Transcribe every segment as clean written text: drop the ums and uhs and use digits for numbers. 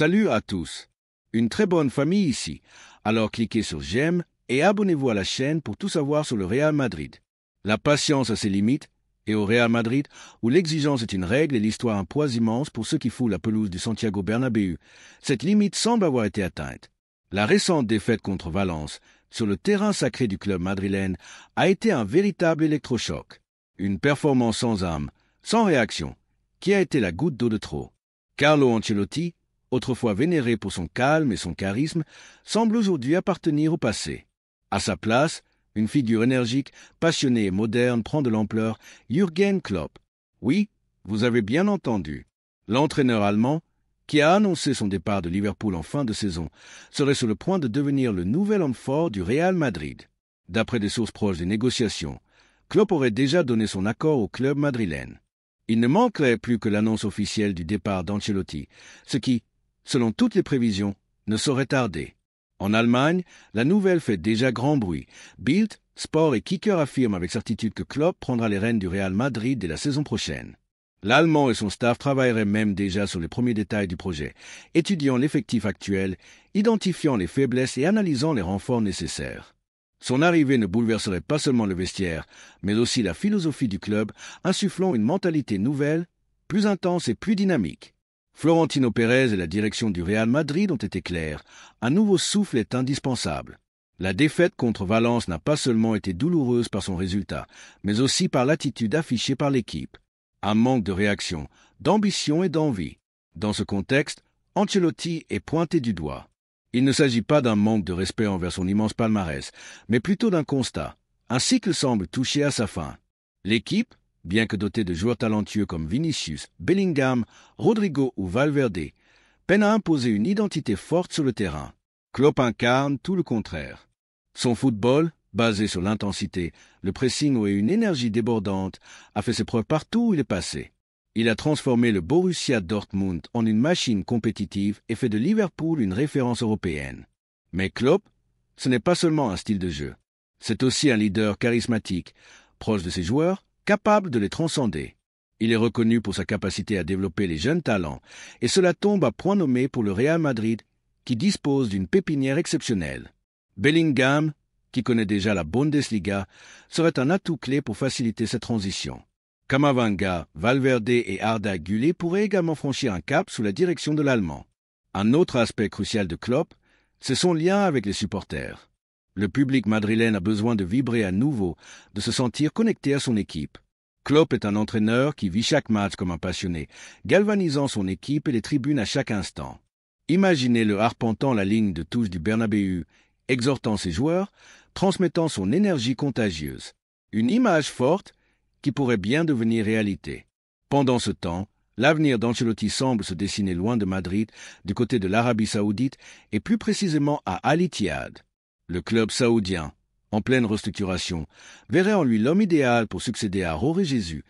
Salut à tous. Une très bonne famille ici. Alors cliquez sur j'aime et abonnez-vous à la chaîne pour tout savoir sur le Real Madrid. La patience a ses limites, et au Real Madrid, où l'exigence est une règle et l'histoire un poids immense pour ceux qui foulent la pelouse du Santiago Bernabéu, cette limite semble avoir été atteinte. La récente défaite contre Valence, sur le terrain sacré du club madrilène, a été un véritable électrochoc. Une performance sans âme, sans réaction, qui a été la goutte d'eau de trop. Carlo Ancelotti, autrefois vénéré pour son calme et son charisme, semble aujourd'hui appartenir au passé. À sa place, une figure énergique, passionnée et moderne prend de l'ampleur, Jürgen Klopp. Oui, vous avez bien entendu. L'entraîneur allemand, qui a annoncé son départ de Liverpool en fin de saison, serait sur le point de devenir le nouvel homme fort du Real Madrid. D'après des sources proches des négociations, Klopp aurait déjà donné son accord au club madrilène. Il ne manquerait plus que l'annonce officielle du départ d'Ancelotti, ce qui, selon toutes les prévisions, ne saurait tarder. En Allemagne, la nouvelle fait déjà grand bruit. Bild, Sport et Kicker affirment avec certitude que Klopp prendra les rênes du Real Madrid dès la saison prochaine. L'Allemand et son staff travailleraient même déjà sur les premiers détails du projet, étudiant l'effectif actuel, identifiant les faiblesses et analysant les renforts nécessaires. Son arrivée ne bouleverserait pas seulement le vestiaire, mais aussi la philosophie du club, insufflant une mentalité nouvelle, plus intense et plus dynamique. Florentino Pérez et la direction du Real Madrid ont été clairs. Un nouveau souffle est indispensable. La défaite contre Valence n'a pas seulement été douloureuse par son résultat, mais aussi par l'attitude affichée par l'équipe. Un manque de réaction, d'ambition et d'envie. Dans ce contexte, Ancelotti est pointé du doigt. Il ne s'agit pas d'un manque de respect envers son immense palmarès, mais plutôt d'un constat. Un cycle semble toucher à sa fin. L'équipe, bien que dotée de joueurs talentueux comme Vinicius, Bellingham, Rodrigo ou Valverde, peine à imposer une identité forte sur le terrain. Klopp incarne tout le contraire. Son football, basé sur l'intensité, le pressing et une énergie débordante, a fait ses preuves partout où il est passé. Il a transformé le Borussia Dortmund en une machine compétitive et fait de Liverpool une référence européenne. Mais Klopp, ce n'est pas seulement un style de jeu. C'est aussi un leader charismatique, proche de ses joueurs, capable de les transcender. Il est reconnu pour sa capacité à développer les jeunes talents, et cela tombe à point nommé pour le Real Madrid, qui dispose d'une pépinière exceptionnelle. Bellingham, qui connaît déjà la Bundesliga, serait un atout clé pour faciliter cette transition. Camavinga, Valverde et Arda Güler pourraient également franchir un cap sous la direction de l'Allemand. Un autre aspect crucial de Klopp, c'est son lien avec les supporters. Le public madrilène a besoin de vibrer à nouveau, de se sentir connecté à son équipe. Klopp est un entraîneur qui vit chaque match comme un passionné, galvanisant son équipe et les tribunes à chaque instant. Imaginez-le arpentant la ligne de touche du Bernabéu, exhortant ses joueurs, transmettant son énergie contagieuse. Une image forte qui pourrait bien devenir réalité. Pendant ce temps, l'avenir d'Ancelotti semble se dessiner loin de Madrid, du côté de l'Arabie Saoudite et plus précisément à Al-Ittihad. Le club saoudien, en pleine restructuration, verrait en lui l'homme idéal pour succéder à Jorge Jesus,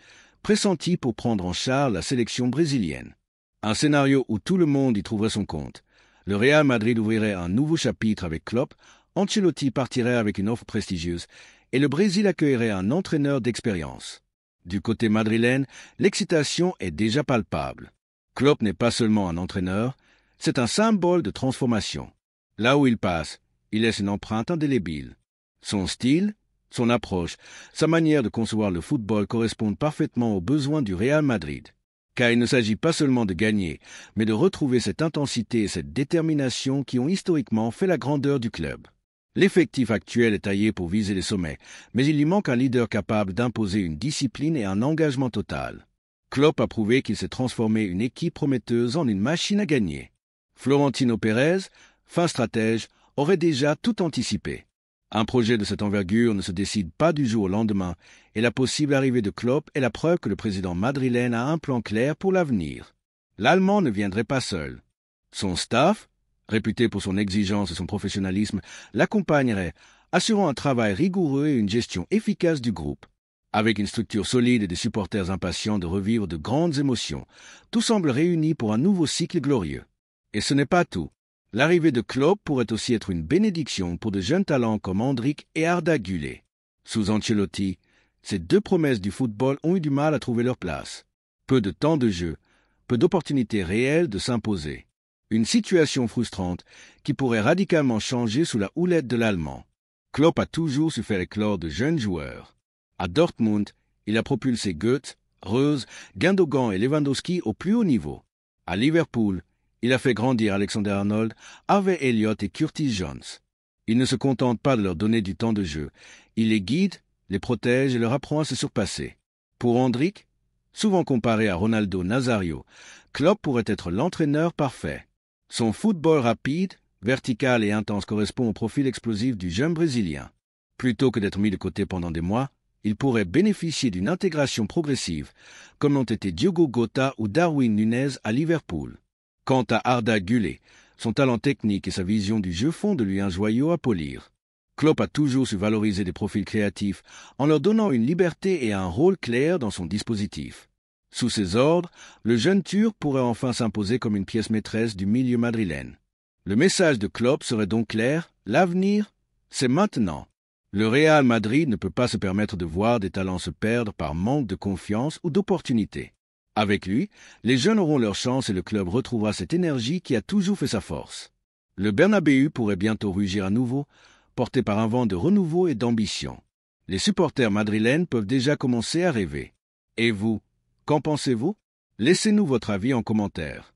pressenti pour prendre en charge la sélection brésilienne. Un scénario où tout le monde y trouverait son compte. Le Real Madrid ouvrirait un nouveau chapitre avec Klopp, Ancelotti partirait avec une offre prestigieuse et le Brésil accueillerait un entraîneur d'expérience. Du côté madrilène, l'excitation est déjà palpable. Klopp n'est pas seulement un entraîneur, c'est un symbole de transformation. Là où il passe, il laisse une empreinte indélébile. Son style, son approche, sa manière de concevoir le football correspondent parfaitement aux besoins du Real Madrid. Car il ne s'agit pas seulement de gagner, mais de retrouver cette intensité et cette détermination qui ont historiquement fait la grandeur du club. L'effectif actuel est taillé pour viser les sommets, mais il lui manque un leader capable d'imposer une discipline et un engagement total. Klopp a prouvé qu'il s'est transformé une équipe prometteuse en une machine à gagner. Florentino Pérez, fin stratège, aurait déjà tout anticipé. Un projet de cette envergure ne se décide pas du jour au lendemain, et la possible arrivée de Klopp est la preuve que le président madrilène a un plan clair pour l'avenir. L'Allemand ne viendrait pas seul. Son staff, réputé pour son exigence et son professionnalisme, l'accompagnerait, assurant un travail rigoureux et une gestion efficace du groupe. Avec une structure solide et des supporters impatients de revivre de grandes émotions, tout semble réuni pour un nouveau cycle glorieux. Et ce n'est pas tout. L'arrivée de Klopp pourrait aussi être une bénédiction pour de jeunes talents comme Endrick et Arda Güler. Sous Ancelotti, ces deux promesses du football ont eu du mal à trouver leur place. Peu de temps de jeu, peu d'opportunités réelles de s'imposer. Une situation frustrante qui pourrait radicalement changer sous la houlette de l'Allemand. Klopp a toujours su faire éclore de jeunes joueurs. À Dortmund, il a propulsé Goethe, Reus, Gundogan et Lewandowski au plus haut niveau. À Liverpool, il a fait grandir Alexander-Arnold, Harvey Elliott et Curtis Jones. Il ne se contente pas de leur donner du temps de jeu. Il les guide, les protège et leur apprend à se surpasser. Pour Hendrik, souvent comparé à Ronaldo Nazario, Klopp pourrait être l'entraîneur parfait. Son football rapide, vertical et intense correspond au profil explosif du jeune Brésilien. Plutôt que d'être mis de côté pendant des mois, il pourrait bénéficier d'une intégration progressive, comme l'ont été Diogo Jota ou Darwin Núñez à Liverpool. Quant à Arda Güler, son talent technique et sa vision du jeu font de lui un joyau à polir. Klopp a toujours su valoriser des profils créatifs en leur donnant une liberté et un rôle clair dans son dispositif. Sous ses ordres, le jeune Turc pourrait enfin s'imposer comme une pièce maîtresse du milieu madrilène. Le message de Klopp serait donc clair, l'avenir, c'est maintenant. Le Real Madrid ne peut pas se permettre de voir des talents se perdre par manque de confiance ou d'opportunité. Avec lui, les jeunes auront leur chance et le club retrouvera cette énergie qui a toujours fait sa force. Le Bernabéu pourrait bientôt rugir à nouveau, porté par un vent de renouveau et d'ambition. Les supporters madrilènes peuvent déjà commencer à rêver. Et vous, qu'en pensez-vous? Laissez-nous votre avis en commentaire.